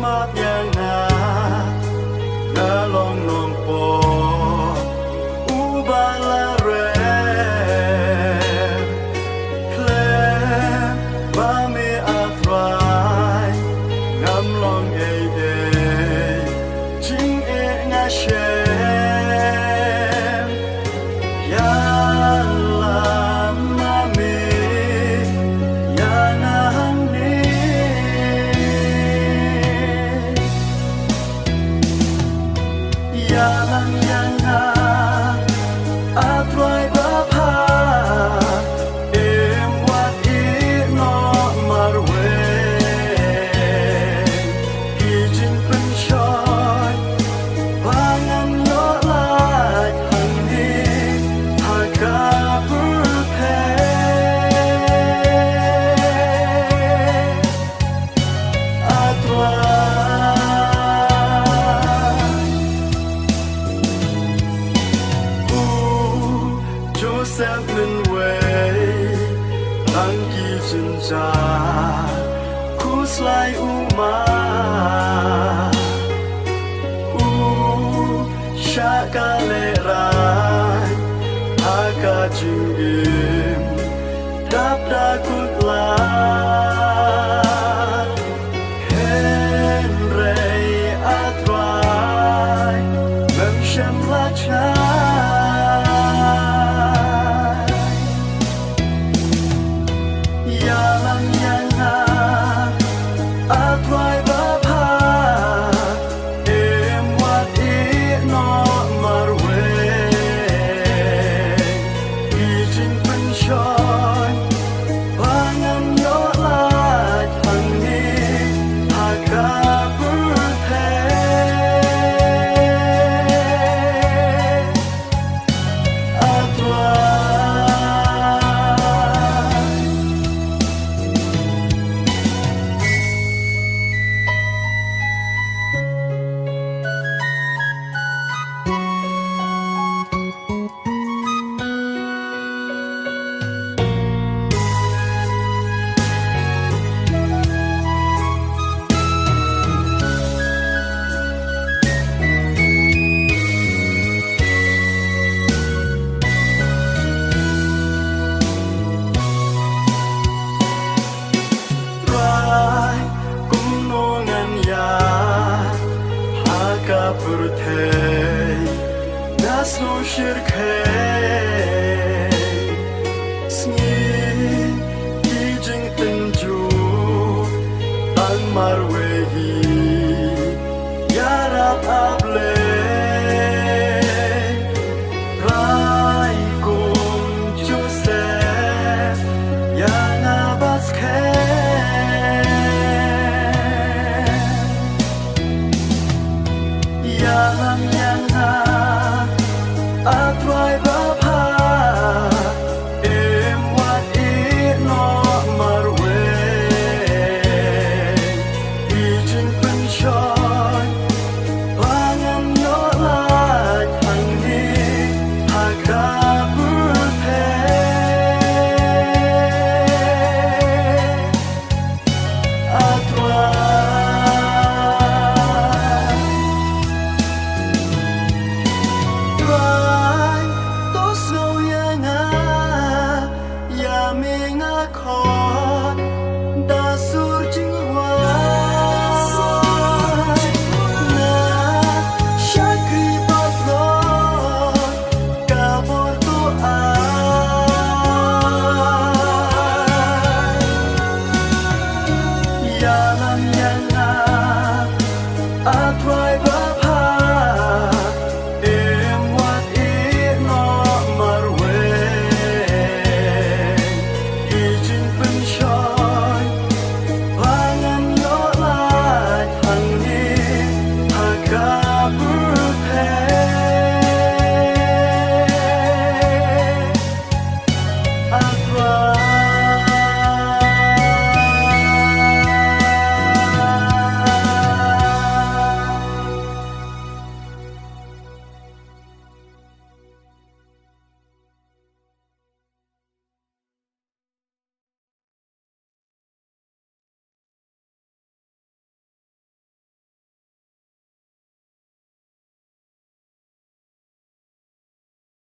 มาบยังนาลองนองปออุบาลาเรเคลบาเมอาตรายงำลองจิงงาเชยาลามาเมยานาหังเนยาลังยังนาอาตรายบาพาเอ็มวัดอีนอมาเวอีจิงเป็นชอยPangan yo like honey, hakaburpe. Atwa, Joseph Linway, Langi Jinja, Kuslai Uma.Shakalerai Akajim Dabdakutlat Henry Atrai Memshem Lachai Yalang Yana Atrai Bapa Pangan yo like honey, hakaburpe. Atwa, Try kumnongan ya hakaburtei nasno shirkei Sngi kijing tenju ang marwehi yarap able Rai kum Joseph yana basket.Yalang yana atrai bapa em wat i no marwe ijin